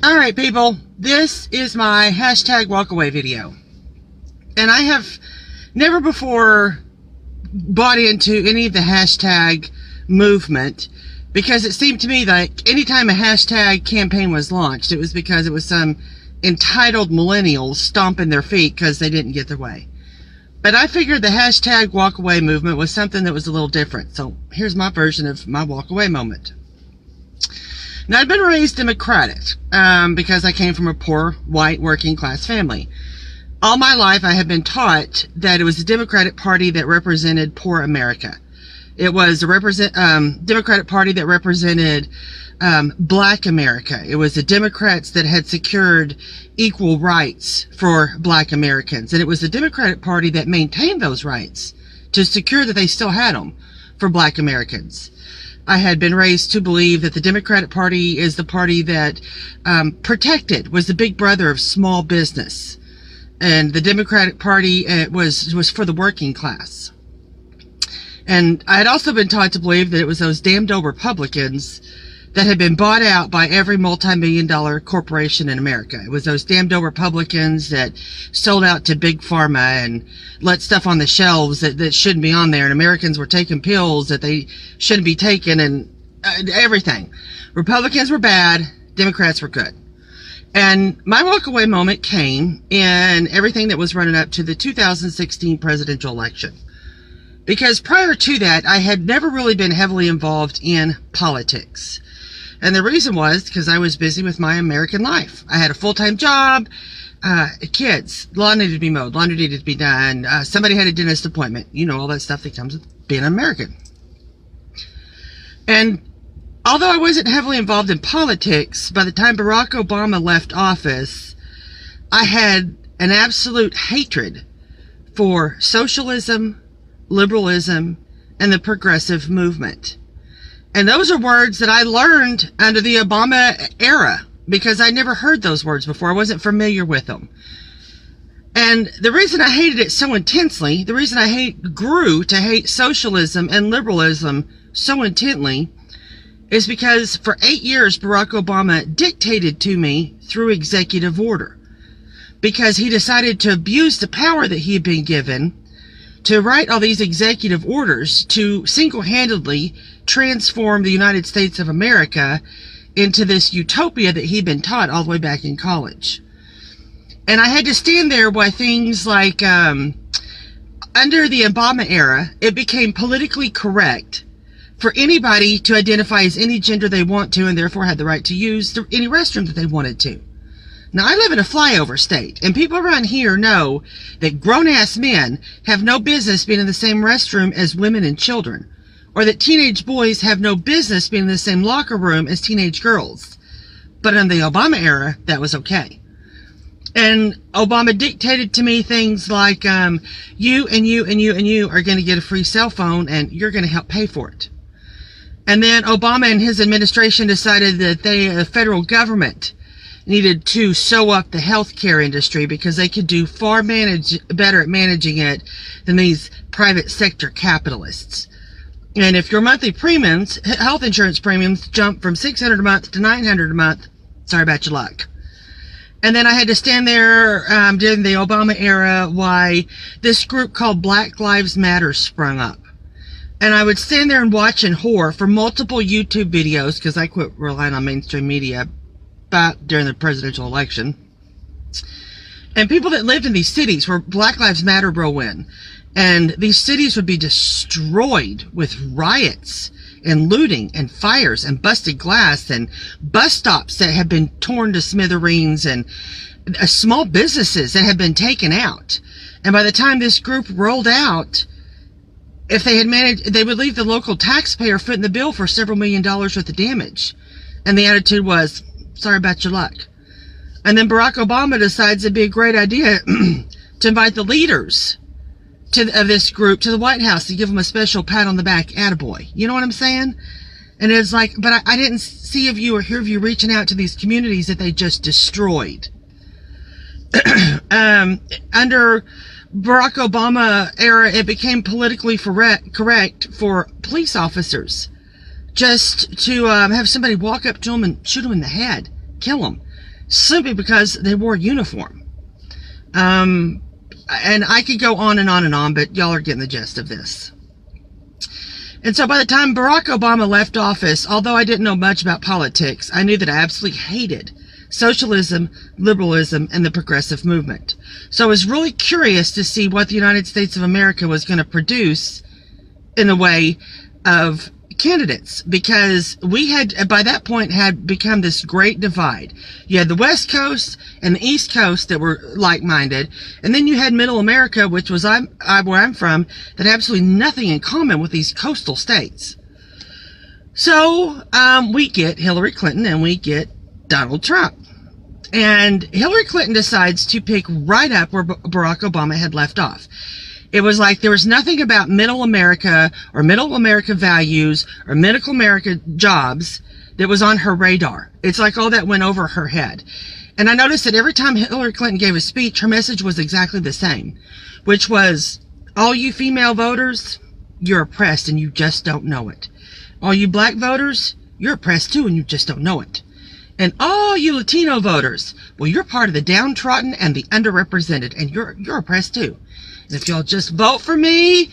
Alright people, this is my hashtag walkaway video. And I have never before bought into any of the hashtag movement, because it seemed to me like anytime a hashtag campaign was launched, it was because it was some entitled millennials stomping their feet because they didn't get their way. But I figured the hashtag walkaway movement was something that was a little different. So here's my version of my walkaway moment. Now, I've been raised Democratic because I came from a poor, white, working class family. All my life, I have been taught that it was the Democratic Party that represented poor America. It was the Democratic Party that represented Black America. It was the Democrats that had secured equal rights for Black Americans. And it was the Democratic Party that maintained those rights to secure that they still had them for Black Americans. I had been raised to believe that the Democratic Party is the party that was the big brother of small business. And the Democratic Party was for the working class. And I had also been taught to believe that it was those damned old Republicans that had been bought out by every multi-million-dollar corporation in America. It was those damned old Republicans that sold out to Big Pharma and let stuff on the shelves that shouldn't be on there, and Americans were taking pills that they shouldn't be taking, and everything. Republicans were bad, Democrats were good. And my walkaway moment came in everything that was running up to the 2016 presidential election. Because prior to that, I had never really been heavily involved in politics. And the reason was because I was busy with my American life. I had a full-time job, kids, lawn needed to be mowed, laundry needed to be done, somebody had a dentist appointment. You know, all that stuff that comes with being an American. And although I wasn't heavily involved in politics, by the time Barack Obama left office, I had an absolute hatred for socialism, liberalism, and the progressive movement. And those are words that I learned under the Obama era, because I never heard those words before. I wasn't familiar with them. And the reason I hated it so intensely, the reason I grew to hate socialism and liberalism so intently, is because for 8 years Barack Obama dictated to me through executive order. Because he decided to abuse the power that he had been given to write all these executive orders to single-handedly transform the United States of America into this utopia that he'd been taught all the way back in college. And I had to stand there while things like, under the Obama era, it became politically correct for anybody to identify as any gender they want to, and therefore had the right to use any restroom that they wanted to. Now, I live in a flyover state, and people around here know that grown-ass men have no business being in the same restroom as women and children, or that teenage boys have no business being in the same locker room as teenage girls. But in the Obama era, that was okay. And Obama dictated to me things like, you and you and you and you are going to get a free cell phone, and you're going to help pay for it. And then Obama and his administration decided that the federal government needed to sew up the healthcare industry because they could do far better at managing it than these private sector capitalists. And if your monthly premiums, health insurance premiums, jump from $600 a month to $900 a month, sorry about your luck. And then I had to stand there during the Obama era while this group called Black Lives Matter sprung up. And I would stand there and watch in horror for multiple YouTube videos, because I quit relying on mainstream media during the presidential election. And people that lived in these cities where Black Lives Matter roll in, and these cities would be destroyed with riots and looting and fires and busted glass and bus stops that have been torn to smithereens and small businesses that have been taken out. And by the time this group rolled out, if they had managed, they would leave the local taxpayer footing the bill for several $1 million worth of damage. And the attitude was, sorry about your luck. And then Barack Obama decides it'd be a great idea to invite the leaders of this group to the White House to give them a special pat on the back, attaboy. You know what I'm saying? And it's like, but I didn't see of you or hear of you reaching out to these communities that they just destroyed. Under Barack Obama era, it became politically correct for police officers just to have somebody walk up to them and shoot them in the head, kill them. simply because they wore a uniform. And I could go on and on and on, but y'all are getting the gist of this. And so by the time Barack Obama left office, although I didn't know much about politics, I knew that I absolutely hated socialism, liberalism, and the progressive movement. So I was really curious to see what the United States of America was going to produce in the way of candidates, because we had, by that point, had become this great divide. You had the West Coast and the East Coast that were like-minded, and then you had Middle America, which was where I'm from, that had absolutely nothing in common with these coastal states. So we get Hillary Clinton and we get Donald Trump. And Hillary Clinton decides to pick right up where Barack Obama had left off. It was like there was nothing about Middle America or Middle America values or Middle America jobs that was on her radar. It's like all that went over her head. And I noticed that every time Hillary Clinton gave a speech, her message was exactly the same, which was, all you female voters, you're oppressed and you just don't know it. All you black voters, you're oppressed too and you just don't know it. And all you Latino voters, well, you're part of the downtrodden and the underrepresented, and you're oppressed too. And if y'all just vote for me,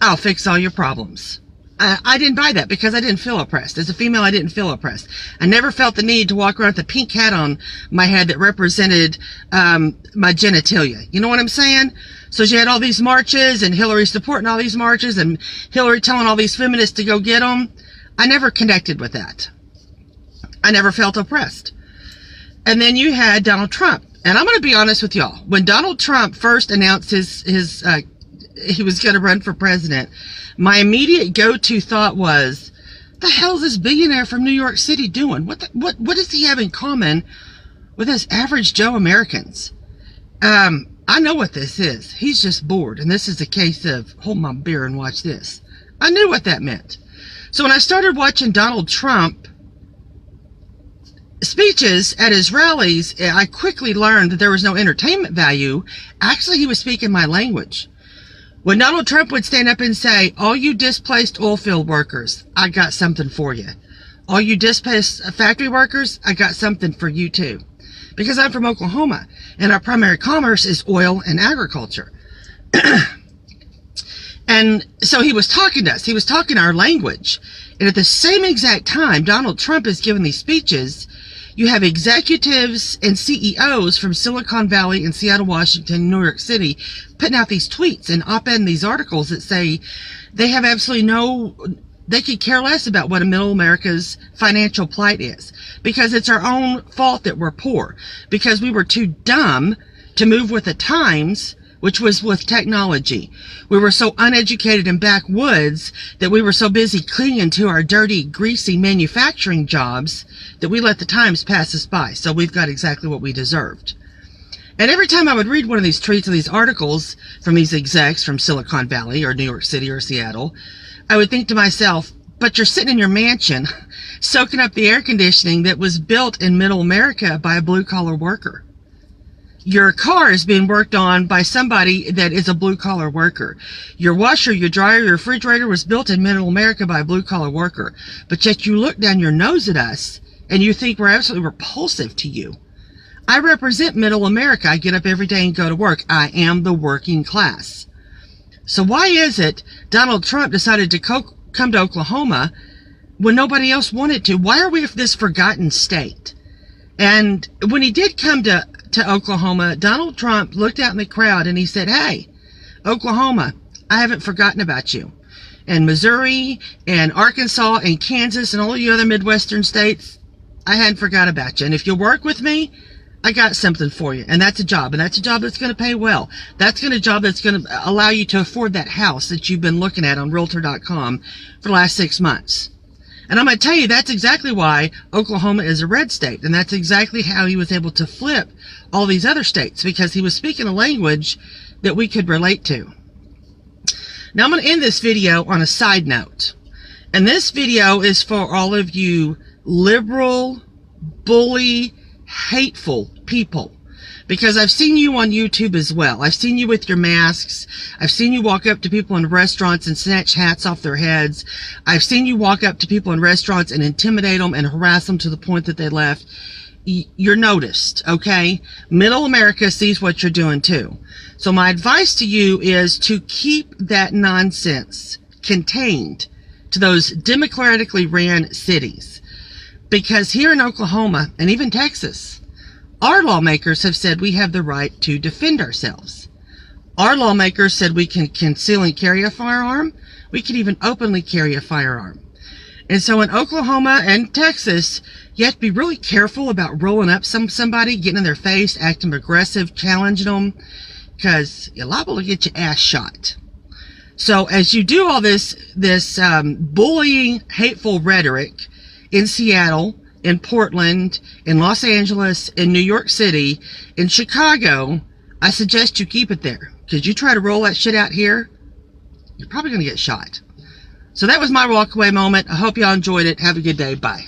I'll fix all your problems. I didn't buy that because I didn't feel oppressed. As a female, I didn't feel oppressed. I never felt the need to walk around with a pink hat on my head that represented my genitalia. You know what I'm saying? So she had all these marches and Hillary supporting all these marches and Hillary telling all these feminists to go get them. I never connected with that. I never felt oppressed. And then you had Donald Trump. And I'm going to be honest with y'all. When Donald Trump first announced he was going to run for president, my immediate go-to thought was, the hell is this billionaire from New York City doing? What does he have in common with us average Joe Americans? I know what this is. He's just bored. And this is a case of, hold my beer and watch this. I knew what that meant. So when I started watching Donald Trump speeches at his rallies, I quickly learned that there was no entertainment value. Actually, he was speaking my language. When Donald Trump would stand up and say, all you displaced oil field workers, I got something for you. All you displaced factory workers, I got something for you too. Because I'm from Oklahoma, and our primary commerce is oil and agriculture. And so he was talking to us. He was talking our language. And at the same exact time, Donald Trump is giving these speeches, you have executives and CEOs from Silicon Valley and Seattle, Washington, New York City, putting out these tweets and op-ed these articles that say they have absolutely they could care less about what a middle America's financial plight is, because it's our own fault that we're poor, because we were too dumb to move with the times, which was with technology. We were so uneducated and backwoods that we were so busy clinging to our dirty, greasy manufacturing jobs that we let the times pass us by. So we've got exactly what we deserved. And every time I would read one of these tweets or these articles from these execs from Silicon Valley or New York City or Seattle, I would think to myself, but you're sitting in your mansion soaking up the air conditioning that was built in middle America by a blue-collar worker. Your car is being worked on by somebody that is a blue-collar worker. Your washer, your dryer, your refrigerator was built in middle America by a blue-collar worker. But yet you look down your nose at us and you think we're absolutely repulsive to you. I represent middle America. I get up every day and go to work. I am the working class. So why is it Donald Trump decided to come to Oklahoma when nobody else wanted to? Why are we this forgotten state? And when he did come to Oklahoma, Donald Trump looked out in the crowd and he said, hey, Oklahoma, I haven't forgotten about you. And Missouri and Arkansas and Kansas and all the other Midwestern states, I hadn't forgot about you. And if you work with me, I got something for you. And that's a job. And that's a job that's going to pay well. That's a job that's going to allow you to afford that house that you've been looking at on Realtor.com for the last 6 months. And I'm going to tell you, that's exactly why Oklahoma is a red state. And that's exactly how he was able to flip all these other states, because he was speaking a language that we could relate to. Now I'm going to end this video on a side note. And this video is for all of you liberal, bully, hateful people. Because I've seen you on YouTube as well. I've seen you with your masks. I've seen you walk up to people in restaurants and snatch hats off their heads. I've seen you walk up to people in restaurants and intimidate them and harass them to the point that they left. you're noticed, okay? Middle America sees what you're doing too. So my advice to you is to keep that nonsense contained to those democratically ran cities. Because here in Oklahoma and even Texas, our lawmakers have said we have the right to defend ourselves. Our lawmakers said we can conceal and carry a firearm. We can even openly carry a firearm. And so in Oklahoma and Texas, you have to be really careful about rolling up somebody, getting in their face, acting aggressive, challenging them, because you're liable to get your ass shot. So as you do all this bullying, hateful rhetoric in Seattle, in Portland, in Los Angeles, in New York City, in Chicago, I suggest you keep it there. Because you try to roll that shit out here, you're probably going to get shot. So that was my walkaway moment. I hope y'all enjoyed it. Have a good day. Bye.